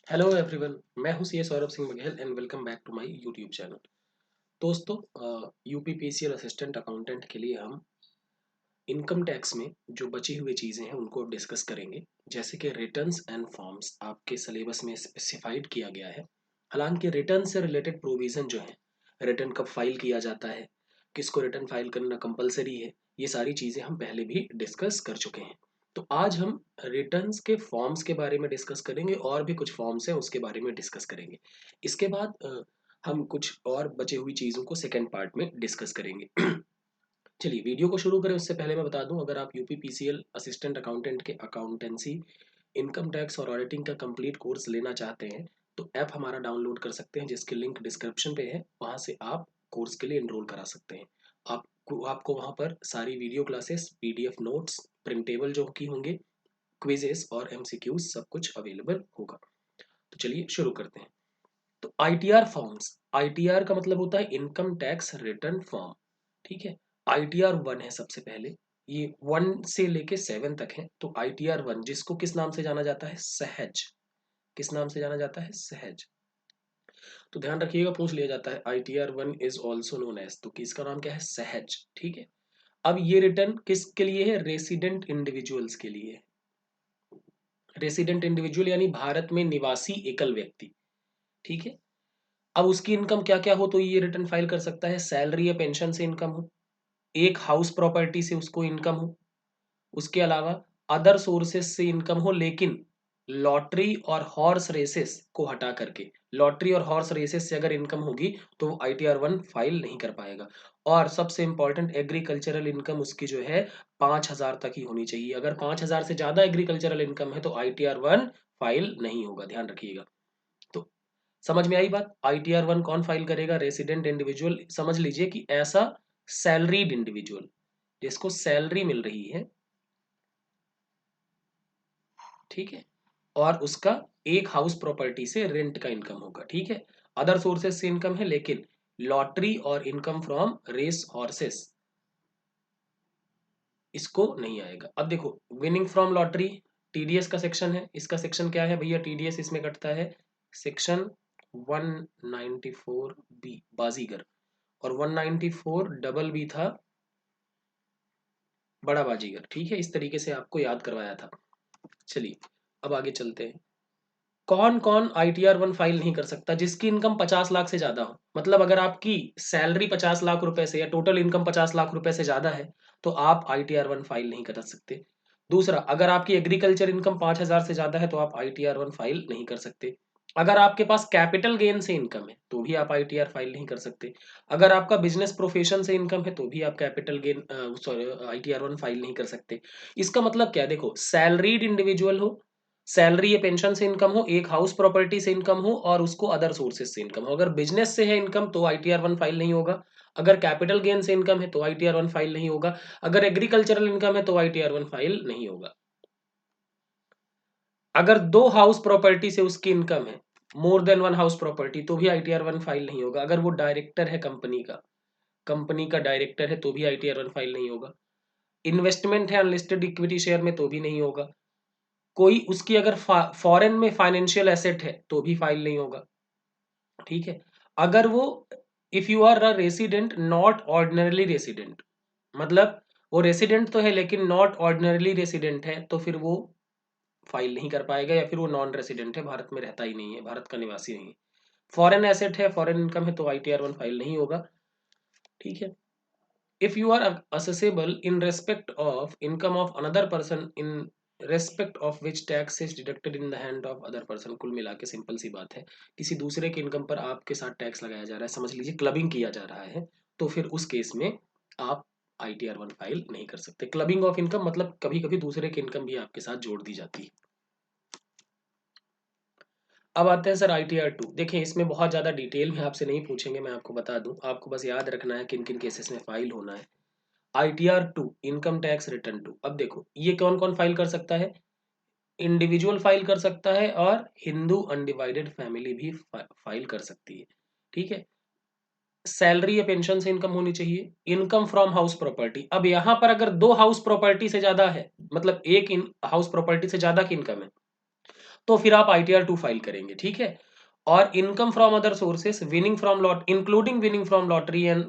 Hello everyone, मैं हूं CA Saurabh Singh Baghel and welcome back to my YouTube channel. दोस्तों, UPPCL assistant accountant के लिए हम इनकम टैक्स में जो बची हुई चीज़ें हैं उनको अब डिस्कस करेंगे। जैसे कि रिटर्न्स एंड फॉर्म्स आपके सिलेबस में स्पेसिफाइड किया गया है। हालांकि रिटर्न से रिलेटेड प्रोविज़न जो है, रिटर्न कब फाइल किया जाता है, किसको रिटर्न फाइल करना कंपलसरी है, ये सारी चीज़ें हम पहले भी डिस्कस कर चुके हैं। तो आज हम रिटर्न्स के फॉर्म्स के बारे में डिस्कस करेंगे और भी कुछ फॉर्म्स हैं उसके बारे में डिस्कस करेंगे। इसके बाद हम कुछ और बची हुई चीज़ों को सेकेंड पार्ट में डिस्कस करेंगे। चलिए वीडियो को शुरू करें उससे पहले मैं बता दूं, अगर आप यूपीपीसीएल असिस्टेंट अकाउंटेंट के अकाउंटेंसी, इनकम टैक्स और ऑडिटिंग का कंप्लीट कोर्स लेना चाहते हैं तो ऐप हमारा डाउनलोड कर सकते हैं, जिसकी लिंक डिस्क्रिप्शन पे है। वहां से आप कोर्स के लिए एनरोल करा सकते हैं। आपको वहां पर सारी video classes, PDF notes, printable जो की होंगे, क्विजेस और एमसीक्यूज सब कुछ अवेलेबल होगा। तो चलिए शुरू करते हैं। तो आईटीआर फॉर्म्स, आईटीआर का मतलब होता है इनकम टैक्स रिटर्न फॉर्म। ठीक है, आईटीआर 1 है सबसे पहले। ये 1 से लेके 7 तक है। तो आईटीआर 1 जिसको किस नाम से जाना जाता है, सहज। किस नाम से जाना जाता है, सहज। तो ध्यान रखिएगा, पूछ लिया जाता है ITR 1 is also known as, तो किसका नाम क्या है, सहज। ठीक है, अब ये रिटर्न किसके लिए है, रेसिडेंट इंडिविजुअल्स के लिए। रेसिडेंट इंडिविजुअल यानी भारत में निवासी एकल व्यक्ति। ठीक है, अब उसकी इनकम क्या क्या हो तो ये रिटर्न फाइल कर सकता है। सैलरी या पेंशन से इनकम हो, एक हाउस प्रॉपर्टी से उसको इनकम हो, उसके अलावा अदर सोर्सेस से इनकम हो, लेकिन लॉटरी और हॉर्स रेसेस को हटा करके, लॉटरी और हॉर्स रेसेस से अगर इनकम होगी तो वो आईटीआर 1 फाइल नहीं कर पाएगा। और सबसे इंपॉर्टेंट, एग्रीकल्चरल इनकम उसकी जो है 5,000 तक ही होनी चाहिए। अगर 5,000 से ज्यादा एग्रीकल्चरल इनकम है तो आईटीआर 1 फाइल नहीं होगा, ध्यान रखिएगा। तो समझ में आई बात। आईटीआर 1 कौन फाइल करेगा, रेसिडेंट इंडिविजुअल। समझ लीजिए कि ऐसा सैलरीड इंडिविजुअल जिसको सैलरी मिल रही है, ठीक है, और उसका एक हाउस प्रॉपर्टी से रेंट का इनकम होगा। ठीक है, अदर सोर्सेस से इनकम है, लेकिन लॉटरी और इनकम फ्रॉम रेस हॉर्सेस इसको नहीं आएगा। अब देखो, विनिंग फ्रॉम लॉटरी, टीडीएस का सेक्शन है। इसका सेक्शन क्या है भैया, टीडीएस इसमें कटता है सेक्शन 194 बी, बाजीगर। और 194 डबल बी था बड़ा बाजीगर। ठीक है, इस तरीके से आपको याद करवाया था। चलिए अब आगे चलते हैं। कौन कौन आईटीआर 1 फाइल नहीं कर सकता, जिसकी इनकम 50 लाख से ज्यादा हो। मतलब अगर आपकी सैलरी 50 लाख रुपए से या टोटल इनकम 50 लाख रुपए से ज्यादा है तो आप आईटीआर 1 फाइल नहीं कर सकते। दूसरा, अगर आपकी एग्रीकल्चर इनकम 5,000 से ज्यादा है तो आप आईटीआर 1 फाइल नहीं कर सकते। अगर आपके पास कैपिटल गेन से इनकम है तो भी आप आईटीआर फाइल नहीं कर सकते। अगर आपका बिजनेस प्रोफेशन से इनकम है तो भी आप capital gain sorry ITR 1 file नहीं कर सकते। इसका मतलब क्या है, देखो, सैलरीड इंडिविजुअल हो, सैलरी या पेंशन से इनकम हो, एक हाउस प्रॉपर्टी से इनकम हो और उसको अदर सोर्सेज से इनकम हो। अगर बिजनेस से है इनकम तो आईटीआर 1 फाइल नहीं होगा। अगर कैपिटल गेन से इनकम है तो आईटीआर 1 फाइल नहीं होगा। अगर एग्रीकल्चरल इनकम है तो आईटीआर 1 फाइल नहीं होगा। अगर दो हाउस प्रॉपर्टी से उसकी इनकम है, more than one house property, तो भी आईटीआर 1 फाइल नहीं होगा। अगर वो डायरेक्टर है कंपनी का, कंपनी का डायरेक्टर है तो भी आईटीआर 1 फाइल नहीं होगा। इन्वेस्टमेंट है अनलिस्टेड इक्विटी शेयर में तो भी नहीं होगा। कोई उसकी अगर फॉरेन में फाइनेंशियल एसेट है तो भी फाइल नहीं होगा। ठीक है, अगर वो, if you are a resident not ordinarily resident, मतलब वो रेसिडेंट तो है लेकिन नॉट ऑर्डिनरली रेसिडेंट है, तो फिर वो फाइल नहीं कर पाएगा, या फिर वो नॉन रेसिडेंट है, भारत में रहता ही नहीं है, भारत का निवासी नहीं है। फॉरेन एसेट है, फॉरेन इनकम है तो आईटीआर 1 फाइल नहीं होगा। ठीक है, if you are assessable in respect of income of another person in respect of which tax is deducted in the hand of other person। कुल मिला के सिंपल सी बात है, किसी दूसरे के इनकम पर आपके साथ टैक्स लगाया जा रहा है, समझ लीजिए क्लबिंग किया जा रहा है, तो फिर उस केस में आप आईटीआर 1 फाइल नहीं कर सकते। क्लबिंग ऑफ इनकम मतलब कभी कभी दूसरे की इनकम भी आपके साथ जोड़ दी जाती है। अब आते हैं सर आईटीआर 2। देखिए इसमें बहुत ज़्यादा डिटेल में आपसे नहीं पूछेंगे, मैं आपको बता दूं, आपको बस याद रखना है किन किन केसेस में फाइल होना है। ITR 2, income tax return 2। अब देखो ये कौन कौन फाइल कर सकता है, इंडिविजुअल फाइल कर सकता है और हिंदू अनडिवाइडेड फैमिली भी फाइल कर सकती है। ठीक है, सैलरी या पेंशन से इनकम होनी चाहिए, इनकम फ्रॉम हाउस प्रॉपर्टी। अब यहां पर अगर दो हाउस प्रॉपर्टी से ज्यादा है, मतलब एक हाउस प्रॉपर्टी से ज्यादा की इनकम है, तो फिर आप ITR 2 फाइल करेंगे, ठीक है। और income from other sources, winning from lot including winning from lottery and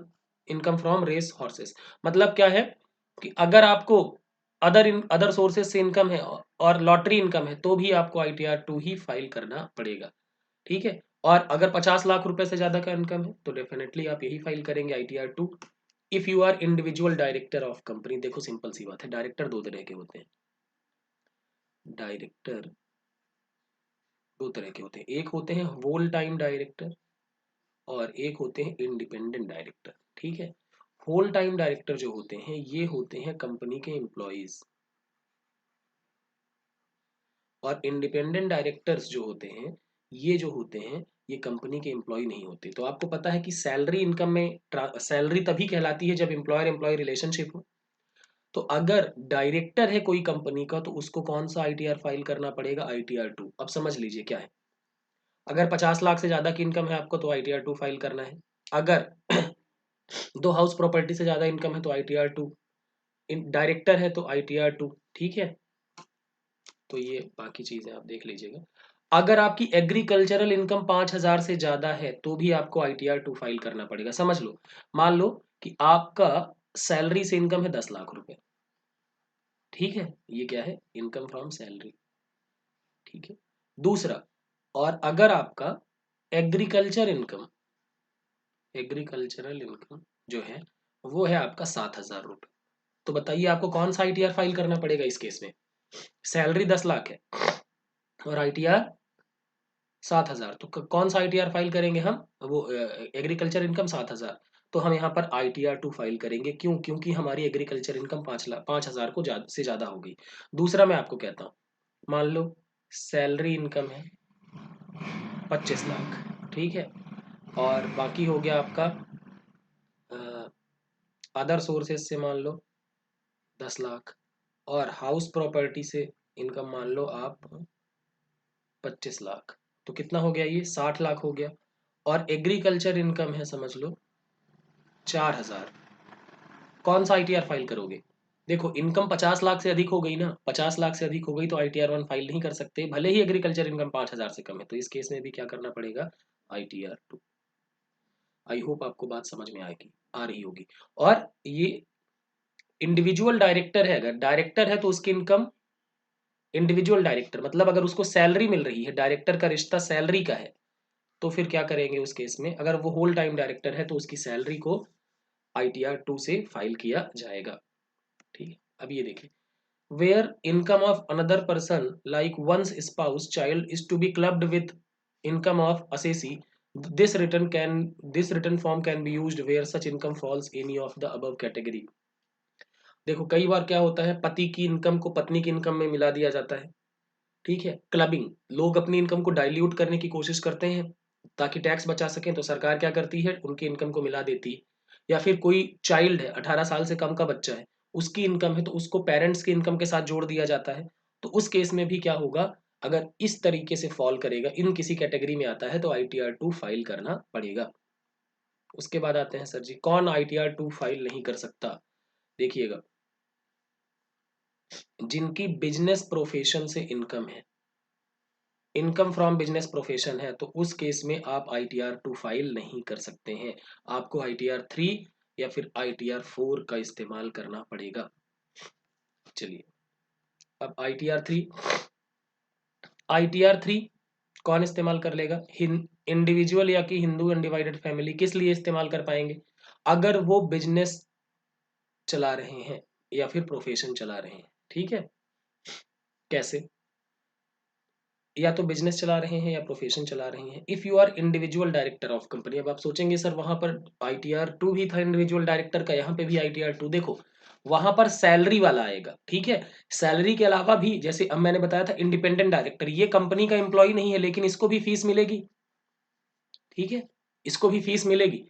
income from race horses. मतलब क्या है कि अगर आपको अदर सोर्सेस से इनकम है और लॉटरी इनकम है तो भी आपको ITR 2 ही फाइल करना पड़ेगा, ठीक है। और अगर 50 लाख रुपए से ज्यादा का इनकम है तो डेफिनेटली आप यही फाइल करेंगे ITR 2। If you are individual director of company, देखो सिंपल सी बात है, डायरेक्टर दो तरह के होते हैं। डायरेक्टर दो तरह के होते हैं, एक होते हैं होल टाइम डायरेक्टर और एक होते हैं इंडिपेंडेंट डायरेक्टर, ठीक है। होल टाइम डायरेक्टर जो होते हैं ये होते हैं कंपनी के एम्प्लॉयज, और इंडिपेंडेंट डायरेक्टर्स जो होते हैं ये जो होते हैं ये कंपनी के एम्प्लॉय नहीं होते। तो आपको पता है कि सैलरी इनकम में सैलरी तभी कहलाती है जब एम्प्लॉयर एम्प्लॉय रिलेशनशिप हो। तो अगर डायरेक्टर है कोई कंपनी का तो उसको कौन सा ITR फाइल करना पड़ेगा, ITR 2। अब समझ लीजिए क्या है, अगर 50 लाख से ज्यादा की इनकम है आपको तो ITR 2 फाइल करना है। अगर 2 हाउस प्रॉपर्टी से ज्यादा इनकम है तो ITR 2, डायरेक्टर है तो ITR 2, ठीक है। तो ये बाकी चीजें आप देख लीजिएगा। अगर आपकी एग्रीकल्चरल इनकम 5,000 से ज्यादा है तो भी आपको ITR 2 फाइल करना पड़ेगा। समझ लो, मान लो कि आपका सैलरी से इनकम है 10 लाख रुपए, ठीक है, ये क्या है, इनकम फ्रॉम सैलरी, ठीक है। दूसरा, और अगर आपका एग्रीकल्चर इनकम एग्रीकल्चरल इनकम जो है वो है आपका 7,000 रुपए, तो बताइए आपको कौन सा ITR फाइल करना पड़ेगा इस केस में। सैलरी 10 लाख है और ITR 7,000, तो कौन सा ITR फाइल करेंगे हम, वो एग्रीकल्चर इनकम 7,000। तो हम यहाँ पर ITR 2 फाइल करेंगे, क्यों, क्योंकि हमारी एग्रीकल्चर इनकम 5 लाख 5,000 को से ज्यादा हो गई। दूसरा मैं आपको कहता हूँ, मान लो सैलरी इनकम है 25 लाख, ठीक है, और बाकी हो गया आपका अदर सोर्सेस से मान लो 10 लाख, और हाउस प्रॉपर्टी से इनकम मान लो आप 25 लाख, तो कितना हो गया, ये 60 लाख हो गया। और एग्रीकल्चर इनकम है समझ लो 4,000। कौन सा ITR फाइल करोगे, देखो इनकम 50 लाख से अधिक हो गई ना, 50 लाख से अधिक हो गई तो ITR 1 फाइल नहीं कर सकते, भले ही एग्रीकल्चर इनकम 5,000 से कम है, तो इस केस में भी क्या करना पड़ेगा, ITR 2। आई होप आपको बात समझ में आएगी, आ रही होगी। और ये इंडिविजुअल डायरेक्टर है, अगर डायरेक्टर है तो उसकी इनकम, इंडिविजुअल डायरेक्टर मतलब अगर उसको सैलरी मिल रही है, डायरेक्टर का रिश्ता सैलरी का है, तो फिर क्या करेंगे उस केस में, अगर वो होल टाइम डायरेक्टर है तो उसकी सैलरी को ITR 2 से फाइल किया जाएगा, ठीक है। अब ये देखिए, where income of another person like one's spouse child is to be clubbed with income of assessee, this return form can be used where such income falls any of the above category. देखो कई बार क्या होता है, पति की income को पत्नी की इनकम में मिला दिया जाता है, ठीक है, क्लबिंग, लोग अपनी इनकम को डाइल्यूट करने की कोशिश करते हैं ताकि टैक्स बचा सकें, तो सरकार क्या करती है, उनकी इनकम को मिला देती है। या फिर कोई चाइल्ड है, 18 साल से कम का बच्चा है, उसकी इनकम है तो उसको पेरेंट्स की इनकम के साथ जोड़ दिया जाता है। तो उस केस में भी क्या होगा, अगर इस तरीके से फॉल करेगा, इन किसी कैटेगरी में आता है तो ITR 2 फाइल करना पड़ेगा। उसके बाद आते हैं सर जी, कौन ITR 2 फाइल नहीं कर सकता। देखिएगा, जिनकी बिजनेस प्रोफेशन से इनकम है, इनकम फ्रॉम बिजनेस प्रोफेशन है, तो उस केस में आप ITR 2 फाइल नहीं कर सकते हैं, आपको ITR 3 या फिर ITR 4 का इस्तेमाल करना पड़ेगा। चलिए, अब ITR 3 कौन इस्तेमाल कर लेगा, इंडिविजुअल या कि हिंदू अनडिवाइडेड फैमिली, किस लिए इस्तेमाल कर पाएंगे, अगर वो बिजनेस चला रहे हैं या फिर प्रोफेशन चला रहे हैं, ठीक है। कैसे, या तो बिजनेस चला रहे हैं या प्रोफेशन चला रहे हैं। If you are individual director of company, अब आप सोचेंगे सर वहां पर ITR 2 भी था इंडिविजुअल डायरेक्टर का, यहाँ पे भी ITR 2, देखो वहां पर सैलरी वाला आएगा, ठीक है। सैलरी के अलावा भी, जैसे अब मैंने बताया था इंडिपेंडेंट डायरेक्टर, ये कंपनी का एम्प्लॉय नहीं है लेकिन इसको भी फीस मिलेगी, ठीक है, इसको भी फीस मिलेगी।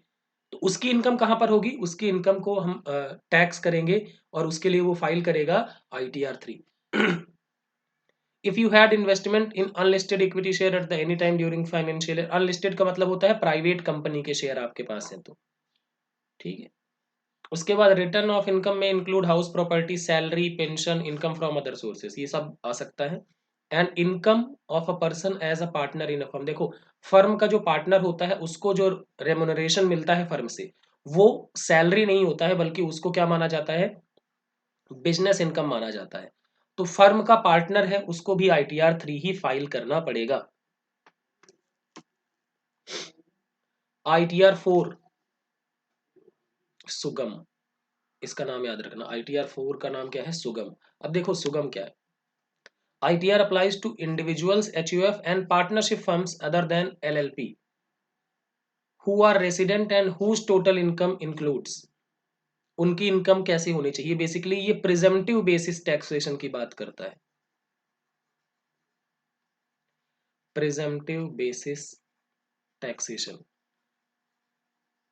तो उसकी इनकम कहां पर होगी, उसकी इनकम को हम टैक्स करेंगे और उसके लिए वो फाइल करेगा ITR 3। If you had investment in unlisted equity share at the any time during financial year, unlisted का मतलब होता है प्राइवेट कंपनी के शेयर आपके पास है तो, ठीक है। उसके बाद रिटर्न ऑफ इनकम में include house property, salary, pension, income from other sources, ये सब आ सकता है। And income of a person as a partner in a firm. देखो, फर्म का जो पार्टनर होता है उसको जो रेमुनरेशन मिलता है फर्म से, वो सैलरी नहीं होता है, बल्कि उसको क्या माना जाता है, बिजनेस इनकम माना जाता है। तो फर्म का पार्टनर है उसको भी ITR 3 ही फाइल करना पड़ेगा। ITR 4 सुगम, इसका नाम याद रखना। ITR 4 का नाम क्या है, सुगम। अब देखो सुगम क्या है। ITR applies to individuals, HUF and partnership firms other than LLP who are resident and whose total income includes। उनकी इनकम कैसे होनी चाहिए, बेसिकली ये प्रिजम्पटिव बेसिस टैक्सेशन की बात करता है। Presumptive basis taxation,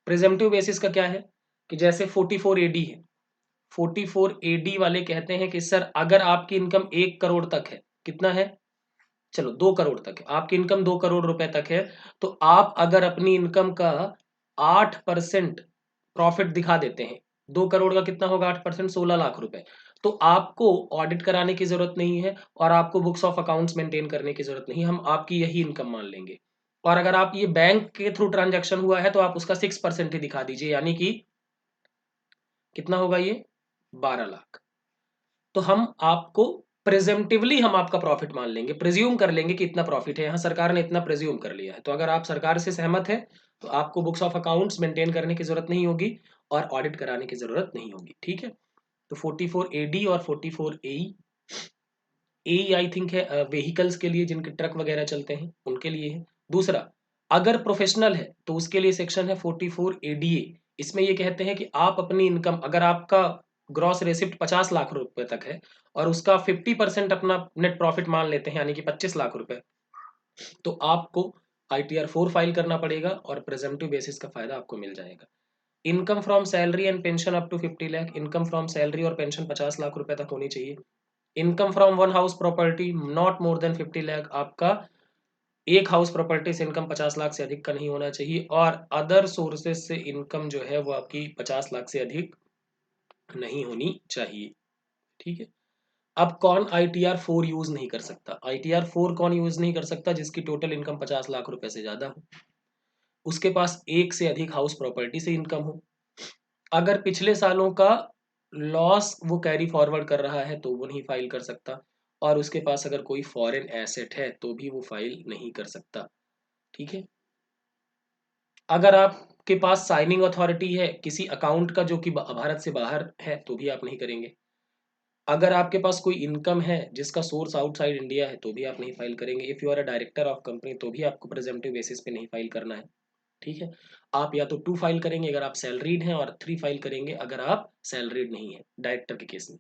presumptive basis का क्या है कि जैसे 44AD है, 44AD वाले कहते हैं कि सर अगर आपकी इनकम 1 करोड़ तक है, कितना है, चलो 2 करोड़ तक है, आपकी इनकम 2 करोड़ रुपए तक है, तो आप अगर अपनी इनकम का 8% प्रॉफिट दिखा देते हैं, 2 करोड़ का कितना होगा 8%, 16 लाख रुपए, तो आपको ऑडिट कराने की जरूरत नहीं है और आपको बुक्स ऑफ अकाउंट्स मेंटेन करने की जरूरत नहीं, हम आपकी यही इनकम मान लेंगे। और अगर आप ये बैंक के थ्रू ट्रांजैक्शन हुआ है तो आप उसका 6% ही दिखा दीजिए, यानी कि कितना होगा ये, 12 लाख। तो हम आपको प्रेजेंटिवली हम आपका प्रॉफिट मान लेंगे, प्रिज्यूम कर लेंगे कि इतना प्रॉफिट है, यहाँ सरकार ने इतना प्रिज्यूम कर लिया है। तो अगर आप सरकार से सहमत है तो आपको बुक्स ऑफ अकाउंट्स मेंटेन करने की जरूरत नहीं होगी और ऑडिट कराने की जरूरत नहीं होगी, ठीक है। तो 44AD और 44AE, ए आई थिंक है व्हीकल्स के लिए, जिनके ट्रक वगैरह चलते हैं उनके लिए है। दूसरा, अगर प्रोफेशनल है तो उसके लिए सेक्शन है 44ADA। इसमें ये कहते हैं कि आप अपनी इनकम, अगर आपका ग्रॉस रेसिप्ट 50 लाख रुपए तक है और उसका 50% अपना नेट प्रॉफिट मान लेते हैं, यानी कि 25 लाख रुपए, तो आपको ITR 4 फाइल करना पड़ेगा और प्रेजेंटिव बेसिस का फायदा आपको मिल जाएगा। Income from salary and pension up to 50 lakh, income from salary और पेंशन 50 लाख रुपए तक होनी चाहिए। Income from one house property not more than 50 lakh, आपका एक हाउस प्रॉपर्टी से इनकम 50 लाख से अधिक का नहीं होना चाहिए। और अदर सोर्सेज से इनकम जो है वो आपकी 50 लाख से अधिक नहीं होनी चाहिए, ठीक है। अब कौन ITR 4 यूज नहीं कर सकता, ITR 4 कौन यूज नहीं कर सकता, जिसकी टोटल इनकम 50 लाख रुपए से ज्यादा हो, उसके पास एक से अधिक हाउस प्रॉपर्टी से इनकम हो, अगर पिछले सालों का लॉस वो कैरी फॉरवर्ड कर रहा है तो वो नहीं फाइल कर सकता, और उसके पास अगर कोई फॉरेन एसेट है तो भी वो फाइल नहीं कर सकता, ठीक है। अगर आपके पास साइनिंग अथॉरिटी है किसी अकाउंट का जो कि भारत से बाहर है तो भी आप नहीं करेंगे। अगर आपके पास कोई इनकम है जिसका सोर्स आउटसाइड इंडिया है तो भी आप नहीं फाइल करेंगे। If you are a director of company तो भी आपको प्रेजेंटिव बेसिस पे नहीं फाइल करना है, ठीक है। आप या तो 2 फाइल करेंगे अगर आप सैलरीड हैं, और 3 फाइल करेंगे अगर आप सैलरीड नहीं है, डायरेक्टर के केस में।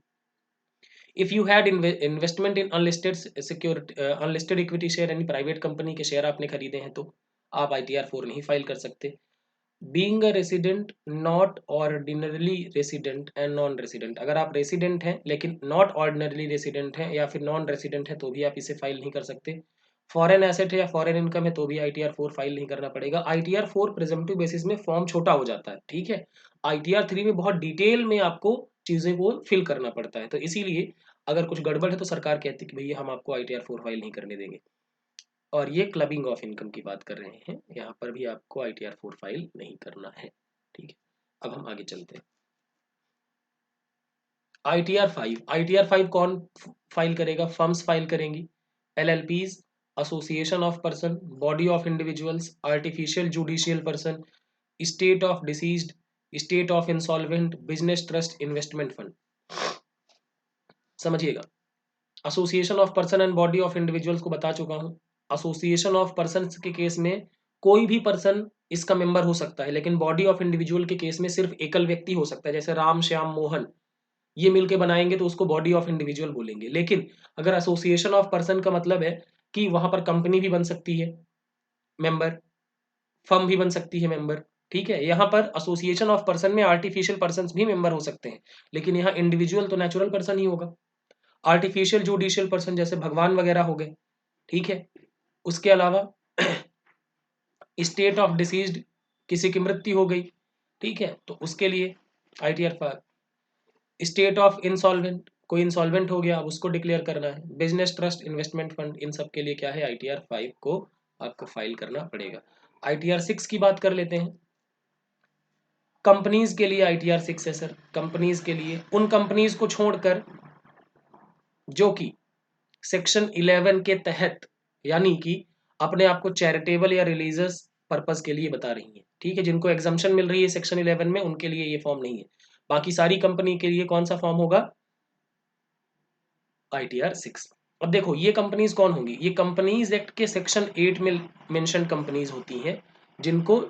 If you had investment in unlisted security, unlisted equity share, यानी प्राइवेट कंपनी के शेयर आपने खरीदे हैं, तो आप ITR 4 नहीं फाइल कर सकते। Being a resident not ordinarily resident and non resident, अगर आप रेसिडेंट हैं लेकिन नॉट ऑर्डिनरली रेसिडेंट हैं या फिर नॉन रेसिडेंट है तो भी आप इसे फाइल नहीं कर सकते। फॉरेन एसेट है या फॉरेन इनकम है तो भी ITR 4 फाइल नहीं करना पड़ेगा। ITR 4 प्रेजम्पटिव बेसिस में फॉर्म छोटा हो जाता है, ठीक है। ITR 3 में बहुत डिटेल में आपको चीजें को फिल करना पड़ता है, तो इसीलिए अगर कुछ गड़बड़ है तो सरकार कहती है कि भैया हम आपको ITR 4 फाइल नहीं करने देंगे। और ये क्लबिंग ऑफ इनकम की बात कर रहे हैं, यहाँ पर भी आपको ITR 4 फाइल नहीं करना है, ठीक है। अब हम आगे चलते हैं। ITR 5 कौन फाइल करेगा, फर्म्स फाइल करेंगी, LLPs, association of person, body of individuals, artificial judicial person, state of deceased, state of insolvent, business trust, investment fund. समझिएगा, association of person and body of individuals को बता चुका हूं। Association of person के case में कोई भी person इसका मेंबर हो सकता है, लेकिन बॉडी ऑफ इंडिविजुअल के केस में सिर्फ एकल व्यक्ति हो सकता है, जैसे राम श्याम मोहन, ये मिलके बनाएंगे तो उसको बॉडी ऑफ इंडिविजुअल बोलेंगे। लेकिन अगर एसोसिएशन ऑफ पर्सन का मतलब है कि वहां पर कंपनी भी बन सकती है मेंबर, फर्म भी बन सकती है मेंबर, ठीक है। यहाँ पर एसोसिएशन ऑफ पर्सन में आर्टिफिशियल पर्सन भी मेंबर हो सकते हैं, लेकिन यहाँ इंडिविजुअल तो नेचुरल पर्सन ही होगा। आर्टिफिशियल जुडिशियल पर्सन जैसे भगवान वगैरह हो गए, ठीक है। उसके अलावा स्टेट ऑफ डिसीज्ड, किसी की मृत्यु हो गई, ठीक है, तो उसके लिए ITR 5। स्टेट ऑफ इंसॉल्वेंट, कोई इंसॉल्वेंट हो गया, अब उसको डिक्लेयर करना है। बिजनेस ट्रस्ट, इन्वेस्टमेंट फंड, इन सब के लिए क्या है, ITR 5 को आपको फाइल करना पड़ेगा। ITR 6 की बात कर लेते हैं। कंपनीज के लिए ITR 6 है सर। कंपनीज के लिए उन कंपनीज को छोड़कर जो कि सेक्शन 11 के तहत, यानी कि अपने आप को चैरिटेबल या रिलीजियस पर्पस के लिए बता रही है, ठीक है, जिनको एग्जम्पशन मिल रही है सेक्शन 11 में, उनके लिए ये फॉर्म नहीं है। बाकी सारी कंपनी के लिए कौन सा फॉर्म होगा, ITR 6। अब देखो ये कंपनीज कौन होंगी, ये कंपनीज एक्ट के सेक्शन 8 में मेंशन कंपनीज होती हैं, जिनको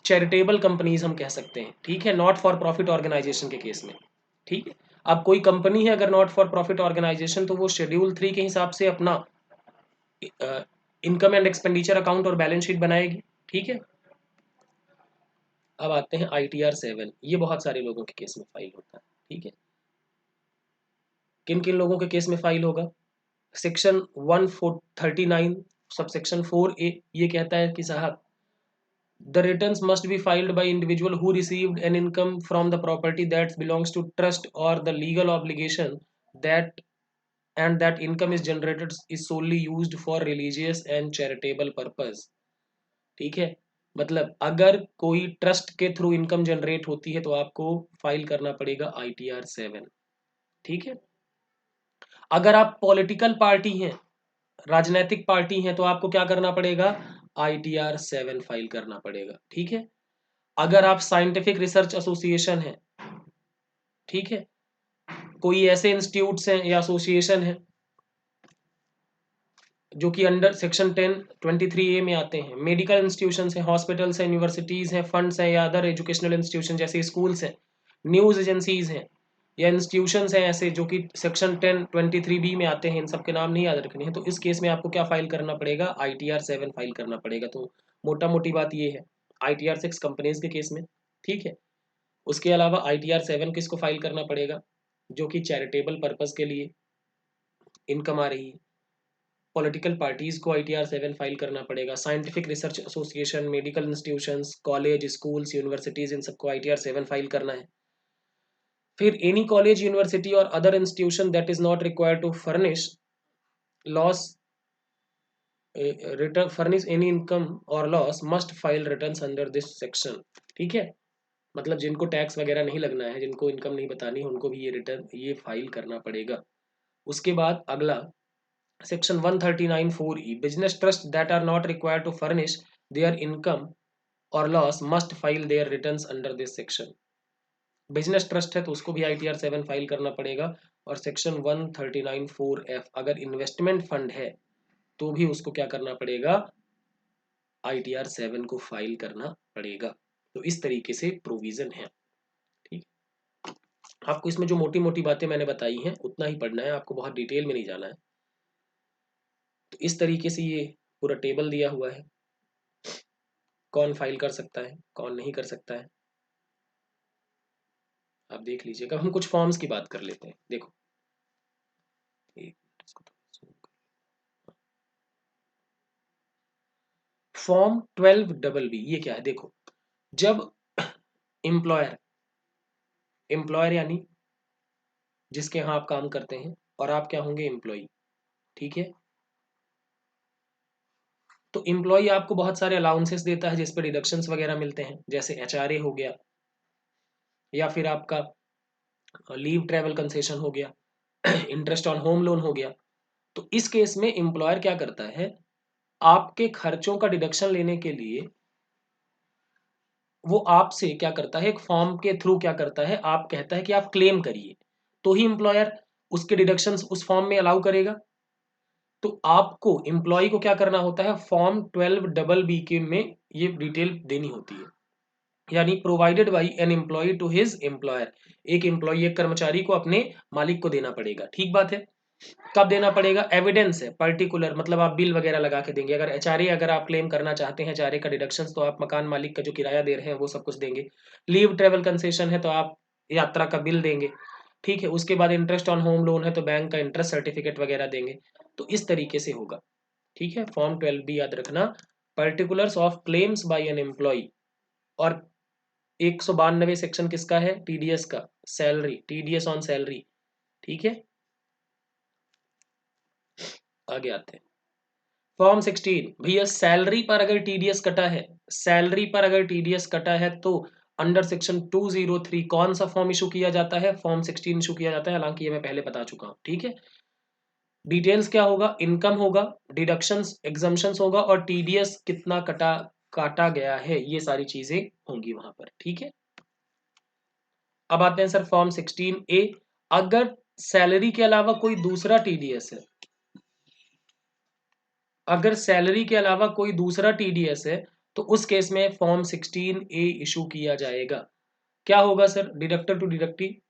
चैरिटेबल कंपनीज हम कह सकते हैं, ठीक है, नॉट फॉर प्रॉफिट ऑर्गेनाइजेशन के केस में, ठीक है। अब कोई कंपनी है अगर नॉट फॉर प्रॉफिट ऑर्गेनाइजेशन, तो वो शेड्यूल 3 के हिसाब से अपना इनकम एंड एक्सपेंडिचर अकाउंट और बैलेंस शीट बनाएगी, ठीक है। अब आते हैं ITR 7, ये बहुत सारे लोगों के केस में फाइल होता है, ठीक है। किन किन लोगों के केस में फाइल होगा, सेक्शन 139 सब सेक्शन 4A ये कहता है कि साहब the returns must be filed by individual who received an income from the property that belongs to trust or the legal obligation that and that income is generated is solely used for religious and charitable purpose, ठीक है। मतलब अगर कोई trust के through income generate होती है तो आपको फाइल करना पड़ेगा ITR 7, ठीक है। अगर आप पॉलिटिकल पार्टी हैं, राजनीतिक पार्टी हैं, तो आपको क्या करना पड़ेगा, ITR 7 फाइल करना पड़ेगा, ठीक है। अगर आप साइंटिफिक रिसर्च एसोसिएशन हैं, ठीक है, कोई ऐसे इंस्टीट्यूट्स हैं या एसोसिएशन है जो कि अंडर सेक्शन 1023A में आते हैं, मेडिकल इंस्टीट्यूशंस हैं, हॉस्पिटल्स हैं, यूनिवर्सिटीज़ हैं, फंड्स हैं या अदर एजुकेशनल इंस्टीट्यूशन जैसे स्कूल्स हैं, न्यूज़ एजेंसीज हैं या इंस्टीट्यूशंस हैं ऐसे जो कि सेक्शन 1023B में आते हैं, इन सब के नाम नहीं याद रखने हैं, तो इस केस में आपको क्या फाइल करना पड़ेगा, ITR 7 फाइल करना पड़ेगा। तो मोटा मोटी बात ये है ITR 6 कंपनीज के केस में, ठीक है। उसके अलावा ITR 7 किसको फाइल करना पड़ेगा, जो कि चैरिटेबल पर्पज के लिए इनकम आ रही है। पॉलिटिकल पार्टीज को ITR 7 फाइल करना पड़ेगा। Scientific research association, medical institutions, college, schools, universities, इन सबको ITR 7 फाइल करना है। फिर any college, university or other institution that is not required to furnish loss return furnish any income or loss must file returns under this section, ठीक है। मतलब जिनको tax वगैरह नहीं लगना है, जिनको इनकम नहीं बतानी है, उनको भी ये रिटर्न ये फाइल करना पड़ेगा। उसके बाद अगला Section 139(4)(e) business trusts that are not required to furnish their income or loss must file their returns under this section. Business trust है तो उसको भी ITR 7 फाइल करना पड़ेगा। और सेक्शन 139(4)(f) अगर इन्वेस्टमेंट फंड है तो भी उसको क्या करना पड़ेगा, ITR 7 को फाइल करना पड़ेगा। तो इस तरीके से प्रोविजन है, ठीक। आपको इसमें जो मोटी मोटी बातें मैंने बताई हैं उतना ही पढ़ना है, आपको बहुत डिटेल में नहीं जाना है। तो इस तरीके से ये पूरा टेबल दिया हुआ है, कौन फाइल कर सकता है, कौन नहीं कर सकता है, आप देख लीजिएगा। हम कुछ फॉर्म्स की बात कर लेते हैं। देखो फॉर्म 12BB ये क्या है, देखो जब एम्प्लॉयर एम्प्लॉयर यानी जिसके यहाँ आप काम करते हैं और आप क्या होंगे, एम्प्लॉई, ठीक है। तो एम्प्लॉई आपको बहुत सारे अलाउंसेस देता है जिस पर डिडक्शंस वगैरह मिलते हैं, जैसे HRA हो गया या फिर आपका लीव ट्रेवल कंसेशन हो गया, इंटरेस्ट ऑन होम लोन हो गया। तो इस केस में एम्प्लॉयर क्या करता है, आपके खर्चों का डिडक्शन लेने के लिए वो आपसे क्या करता है, एक फॉर्म के थ्रू क्या करता है, आप कहता है कि आप क्लेम करिए, तो ही एम्प्लॉयर उसके डिडक्शंस उस फॉर्म में अलाउ करेगा। तो आपको एम्प्लॉय को क्या करना होता है, फॉर्म 12BB के में ये डिटेल देनी होती है, यानी provided by an employee to his employer, एक एम्प्लॉय एक कर्मचारी को अपने मालिक को देना पड़ेगा, ठीक बात है। कब देना पड़ेगा, एविडेंस है पर्टिकुलर, मतलब आप बिल वगैरह लगा के देंगे। अगर HRA अगर आप क्लेम करना चाहते हैं HRA का डिडक्शन, तो आप मकान मालिक का जो किराया दे रहे हैं वो सब कुछ देंगे। लीव ट्रेवल कंसेशन है तो आप यात्रा का बिल देंगे, ठीक है। उसके बाद इंटरेस्ट ऑन होम लोन है तो बैंक का इंटरेस्ट सर्टिफिकेट वगैरह देंगे। तो इस तरीके से होगा, ठीक है। फॉर्म 12B याद रखना, particulars of claims by an employee. और 192 सेक्शन किसका है, TDS का, सैलरी, TDS ऑन सैलरी, ठीक है। आगे आते हैं। फॉर्म 16 भैया, सैलरी पर अगर टीडीएस कटा है, सैलरी पर अगर टीडीएस कटा है तो अंडर सेक्शन 203 कौन सा फॉर्म इशू किया जाता है? फॉर्म 16 इशू किया जाता है। हालांकि ये मैं पहले बता चुका हूं, ठीक है। डिटेल्स क्या होगा? इनकम होगा, डिडक्शंस एग्जम्पशंस होगा और टीडीएस कितना काटा गया है, ये सारी चीजें होंगी वहां पर, ठीक है। अब आते हैं सर फॉर्म 16A। अगर सैलरी के अलावा कोई दूसरा टीडीएस है, अगर सैलरी के अलावा कोई दूसरा टीडीएस है तो उस केस में फॉर्म 16A इशू किया जाएगा। क्या होगा sir? Deductor to deductee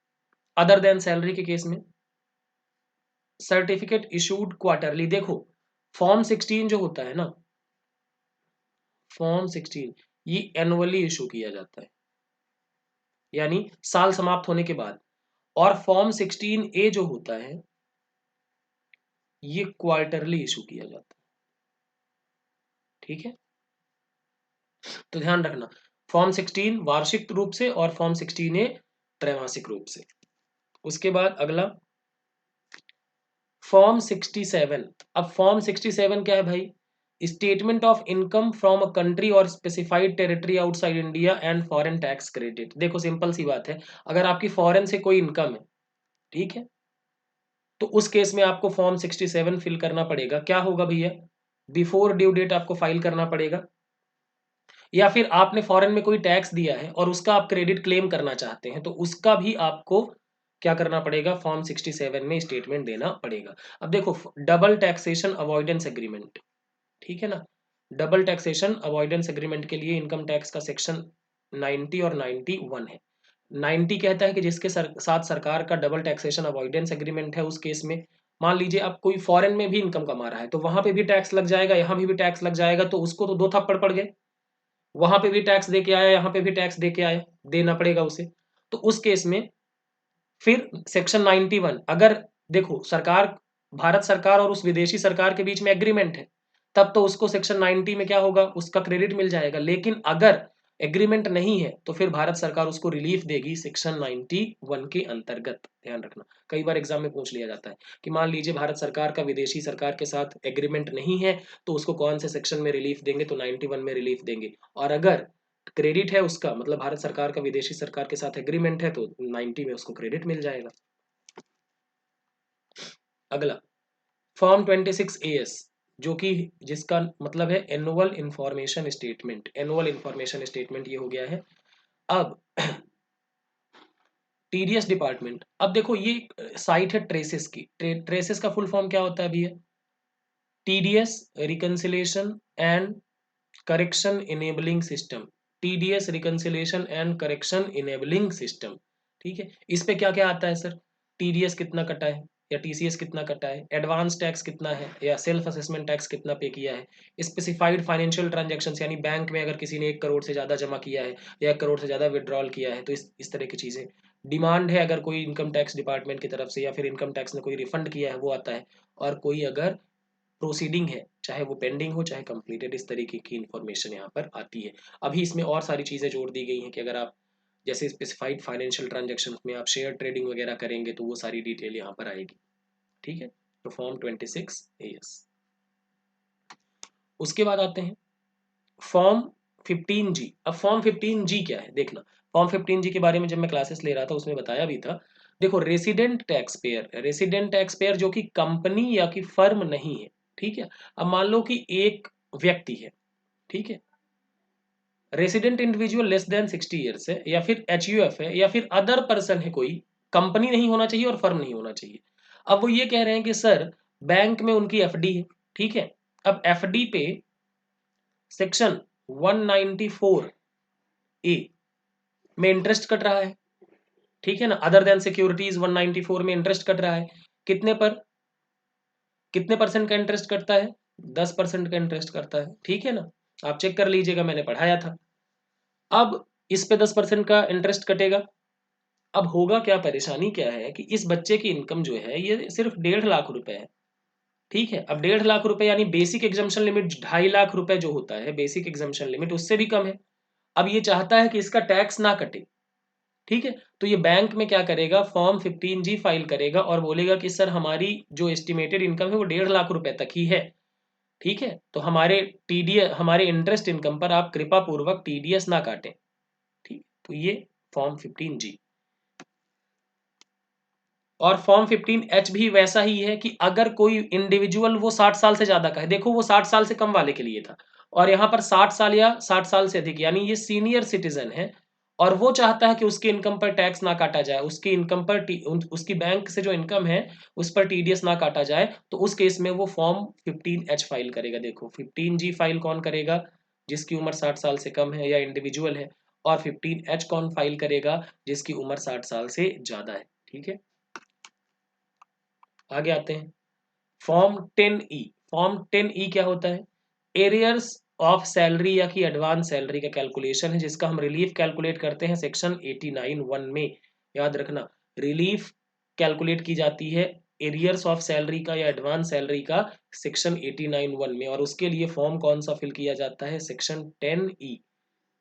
other than salary के केस में सर्टिफिकेट इशूड क्वार्टरली। देखो फॉर्म 16 जो होता है ना, फॉर्म 16 ये एनुअली इशू किया जाता है, यानी साल समाप्त होने के बाद। और फॉर्म 16A जो होता है ये क्वार्टरली इशू किया जाता है, ठीक है। तो ध्यान रखना, फॉर्म 16 वार्षिक रूप से और फॉर्म 16A त्रैमासिक रूप से। उसके बाद अगला फॉर्म 67। अब फॉर्म 67 क्या है भाई? Statement of income from a country or specified territory outside India and foreign tax credit. देखो सिंपल सी बात है, अगर आपकी फॉरेन से कोई इनकम है, ठीक है, तो उस केस में आपको फॉर्म 67 फिल करना पड़ेगा। क्या होगा भैया? बिफोर ड्यू डेट आपको फाइल करना पड़ेगा, या फिर आपने फॉरेन में कोई टैक्स दिया है और उसका आप क्रेडिट क्लेम करना चाहते हैं तो उसका भी आपको क्या करना पड़ेगा? फॉर्म 67 में स्टेटमेंट देना पड़ेगा। अब देखो डबल टैक्सेशन अवॉइडेंस एग्रीमेंट, ठीक है ना। डबल टैक्सेशन अवॉइडेंस एग्रीमेंट के लिए इनकम टैक्स का सेक्शन 90 और 91 है। 90 कहता है कि जिसके साथ सरकार का डबल टैक्सेशन अवॉइडेंस एग्रीमेंट है, उस केस में मान लीजिए आप कोई फॉरेन में भी इनकम कमा रहा है तो वहां पे भी टैक्स लग जाएगा, यहाँ भी टैक्स लग जाएगा, तो उसको तो दो थप्पड़ पड़ गए। वहां पे भी टैक्स दे के आया, यहाँ पे भी टैक्स दे के आया, देना पड़ेगा उसे। तो उस केस में फिर सेक्शन 91, अगर देखो सरकार, भारत सरकार और उस विदेशी सरकार के बीच में एग्रीमेंट है, तब तो उसको सेक्शन 90 में क्या होगा? उसका क्रेडिट मिल जाएगा। लेकिन अगर एग्रीमेंट नहीं है तो फिर भारत सरकार उसको रिलीफ देगी सेक्शन 91 के अंतर्गत। ध्यान रखना, कई बार एग्जाम में पूछ लिया जाता है कि मान लीजिए भारत सरकार का विदेशी सरकार के साथ एग्रीमेंट नहीं है तो उसको कौन से सेक्शन में रिलीफ देंगे? तो 91 में रिलीफ देंगे। और अगर क्रेडिट है उसका, मतलब भारत सरकार का विदेशी सरकार के साथ एग्रीमेंट है, तो 90 में उसको क्रेडिट मिल जाएगा। अगला फॉर्म 26AS, जो कि जिसका मतलब है annual information statement. Annual information statement ये हो गया है। अब टीडीएस डिपार्टमेंट, अब देखो ये साइट है ट्रेसेस की। ट्रेसेस का फुल फॉर्म क्या होता है भैया? TDS reconciliation and correction enabling system. TDS reconciliation and correction enabling system, ठीक है। इस पे क्या क्या आता है सर? टीडीएस कितना कटा है, या टीसीएस कितना कटा है, एडवांस टैक्स कितना है, या सेल्फ असेसमेंट टैक्स कितना पे किया है, स्पेसिफाइड फाइनेंशियल ट्रांजैक्शंस, यानी बैंक में अगर किसी ने 1 करोड़ से ज्यादा जमा किया है या 1 करोड़ से ज्यादा विड्रॉल किया है, तो इस तरह की चीजें। डिमांड है अगर कोई इनकम टैक्स डिपार्टमेंट की तरफ से, या फिर इनकम टैक्स ने कोई रिफंड किया है, वो आता है। और कोई अगर प्रोसीडिंग है, चाहे वो पेंडिंग हो चाहे कंप्लीटेड, इस तरीके की इंफॉर्मेशन यहाँ पर आती है। अभी इसमें और सारी चीज़ें जोड़ दी गई हैं कि अगर आप जैसे स्पेसिफाइड फाइनेंशियल ट्रांजैक्शन में आप शेयर ट्रेडिंग वगैरह करेंगे तो वो सारी डिटेल यहाँ पर आएगी, ठीक है। तो फॉर्म 26AS। उसके बाद आते हैं फॉर्म 15G। अब फॉर्म 15G क्या है देखना। फॉर्म 15G के बारे में जब मैं क्लासेस ले रहा था उसमें बताया भी था। देखो resident tax payer, resident tax payer जो कि कंपनी या कि फर्म नहीं है, ठीक है। अब मान लो कि एक व्यक्ति है, ठीक है, resident individual less than 60 years है, या फिर एचयूएफ है, या फिर अदर पर्सन है, कोई कंपनी नहीं होना चाहिए और फर्म नहीं होना चाहिए। अब वो ये कह रहे हैं कि सर बैंक में उनकी एफडी है, ठीक है। अब एफडी पे सेक्शन 194A में इंटरेस्ट कट रहा है, ठीक है ना। अदर देन सिक्योरिटीज 194 में इंटरेस्ट कट रहा है। कितने पर, कितने परसेंट का इंटरेस्ट कटता है? 10% का इंटरेस्ट करता है, ठीक है ना। आप चेक कर लीजिएगा, मैंने पढ़ाया था। अब इस पे 10% का इंटरेस्ट कटेगा। अब होगा क्या, परेशानी क्या है कि इस बच्चे की इनकम जो है ये सिर्फ 1.5 लाख रुपए है, ठीक है। अब 1.5 लाख रुपए यानी बेसिक एग्जाम्पशन लिमिट 2.5 लाख रुपए जो होता है बेसिक एग्जाम्पशन लिमिट, उससे भी कम है। अब ये चाहता है कि इसका टैक्स ना कटे, ठीक है। तो ये बैंक में क्या करेगा, फॉर्म 15G फाइल करेगा और बोलेगा कि सर हमारी जो एस्टिमेटेड इनकम है वो 1.5 लाख रुपए तक ही है। ठीक है, तो हमारे टीडीएस, हमारे इंटरेस्ट इनकम पर आप कृपा पूर्वक टीडीएस ना काटें। ठीक, तो ये फॉर्म 15G। और फॉर्म 15H भी वैसा ही है कि अगर कोई इंडिविजुअल वो 60 साल से ज्यादा का है, देखो वो 60 साल से कम वाले के लिए था, और यहाँ पर 60 साल या 60 साल से अधिक, यानी ये सीनियर सिटीजन है और वो चाहता है कि उसकी इनकम पर टैक्स ना काटा जाए, उसकी इनकम पर उसकी बैंक से जो इनकम है उस पर टीडीएस ना काटा जाए, तो उस केस में वो फॉर्म 15H फाइल करेगा। देखो 15G फाइल कौन करेगा, जिसकी उम्र 60 साल से कम है या इंडिविजुअल है, और 15H कौन फाइल करेगा, जिसकी उम्र 60 साल से ज्यादा है। ठीक है, आगे आते हैं। Form 10E। फॉर्म 10E क्या होता है, एरियर्स ऑफ सैलरी या कि एडवांस सैलरी का कैलकुलेशन है, जिसका हम रिलीफ कैलकुलेट करते हैं सेक्शन 89(1) में। याद रखना, रिलीफ कैलकुलेट की जाती है एरियर्स ऑफ सैलरी का या एडवांस सैलरी का सेक्शन 89(1) में, और उसके लिए फॉर्म कौन सा फिल किया जाता है, सेक्शन 10E।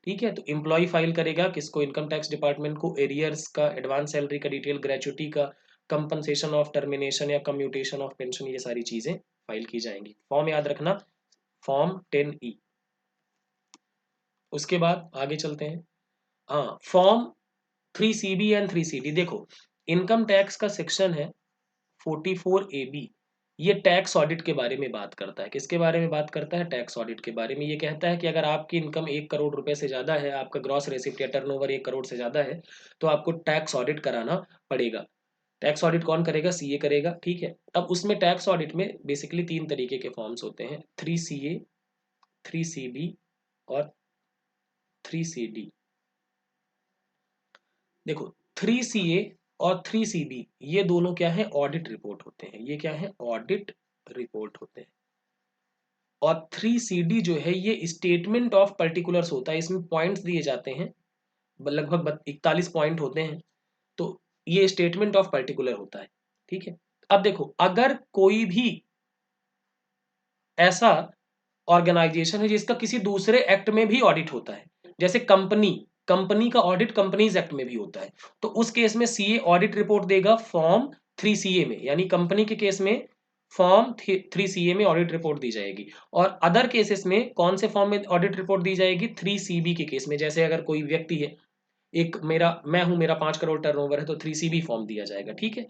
ठीक है, तो एम्प्लॉय फाइल करेगा किसको, इनकम टैक्स डिपार्टमेंट को, एरियर्स का, एडवांस सैलरी का डिटेल, ग्रेचुटी का, कंपनसेशन ऑफ टर्मिनेशन या कम्यूटेशन ऑफ पेंशन, ये सारी चीजें फाइल की जाएंगी। फॉर्म याद रखना, फॉर्म 10E। उसके बाद आगे चलते हैं। हाँ, फॉर्म 3CB एंड 3CD। देखो इनकम टैक्स का सेक्शन है 44AB, ये टैक्स ऑडिट के बारे में बात करता है। किसके बारे में बात करता है, टैक्स ऑडिट के बारे में। ये कहता है कि अगर आपकी इनकम 1 करोड़ रुपए से ज्यादा है, आपका ग्रॉस रेसिप्ट या टर्नओवर 1 करोड़ से ज्यादा है, तो आपको टैक्स ऑडिट कराना पड़ेगा। टैक्स ऑडिट कौन करेगा, सीए करेगा। ठीक है, अब उसमें टैक्स ऑडिट में बेसिकली 3 तरीके के फॉर्म्स होते हैं, 3CA, 3CB और 3CD। देखो 3CA और 3CB ये दोनों क्या है, ऑडिट रिपोर्ट होते हैं। ये क्या है, ऑडिट रिपोर्ट होते हैं। और 3CD जो है ये स्टेटमेंट ऑफ पर्टिकुलर्स होता है, इसमें पॉइंट्स दिए जाते हैं, लगभग 41 पॉइंट होते हैं। तो ये स्टेटमेंट ऑफ पर्टिकुलर होता है। ठीक है, अब देखो अगर कोई भी ऐसा ऑर्गेनाइजेशन है जिसका किसी दूसरे एक्ट में भी ऑडिट होता है, जैसे कंपनी, कंपनी का ऑडिट कंपनीज एक्ट में भी होता है, तो उस केस में सीए ऑडिट रिपोर्ट देगा फॉर्म 3CA में, यानी कंपनी के केस में फॉर्म 3CA में ऑडिट रिपोर्ट दी जाएगी। और अदर केसेस में कौन से फॉर्म में ऑडिट रिपोर्ट दी जाएगी, 3CB के केस में। जैसे अगर कोई व्यक्ति है, एक मेरा मैं हूं, मेरा 5 करोड़ टर्नओवर है, तो 3CB फॉर्म दिया जाएगा। ठीक है,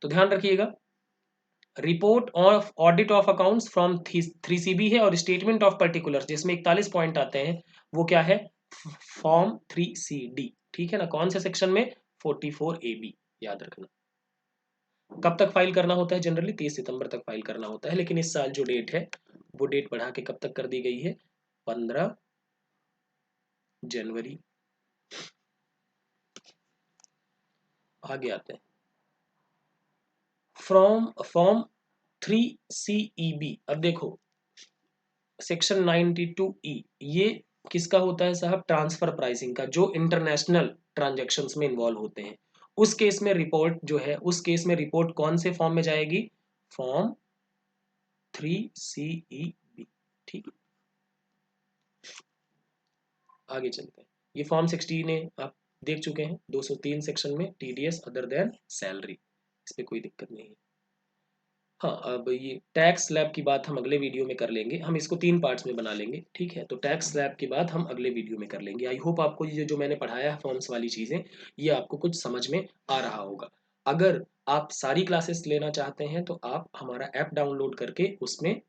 तो ध्यान रखिएगा, report of audit of accounts from 3CB है, और स्टेटमेंट ऑफ पर्टिकुलर जिसमें 41 पॉइंट आते हैं वो क्या है, फॉर्म 3CD। ठीक है ना, कौन से सेक्शन में, 44AB। याद रखना। कब तक फाइल करना होता है, जनरली 30 सितंबर तक फाइल करना होता है, लेकिन इस साल जो डेट है वो डेट बढ़ा के कब तक कर दी गई है, 15 जनवरी। आगे आते हैं, फॉर्म 3CEB। अब देखो सेक्शन 92E, ये किसका होता है साहब, ट्रांसफर प्राइसिंग का, जो इंटरनेशनल ट्रांजैक्शंस में इन्वॉल्व होते हैं। उस केस में रिपोर्ट जो है, उस केस में रिपोर्ट कौन से फॉर्म में जाएगी, फॉर्म 3CEB। ठीक है, आगे चलते हैं। ये फॉर्म 16 है, आप देख चुके हैं, 203 सेक्शन में टीडीएस अदर देन सैलरी, इस पे कोई दिक्कत नहीं है। हाँ, अब ये टैक्स स्लैब की बात हम अगले वीडियो में कर लेंगे, हम इसको 3 पार्ट्स में बना लेंगे। ठीक है, तो टैक्स स्लैब की बात हम अगले वीडियो में कर लेंगे। आई होप आपको ये जो मैंने पढ़ाया है फॉर्म्स वाली चीज़ें, ये आपको कुछ समझ में आ रहा होगा। अगर आप सारी क्लासेस लेना चाहते हैं तो आप हमारा ऐप डाउनलोड करके उसमें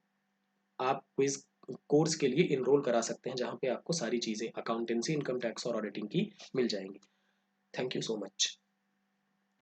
आप क्विज कोर्स के लिए इनरोल करा सकते हैं, जहाँ पे आपको सारी चीज़ें अकाउंटेंसी, इनकम टैक्स और ऑडिटिंग की मिल जाएंगी। Thank you so much.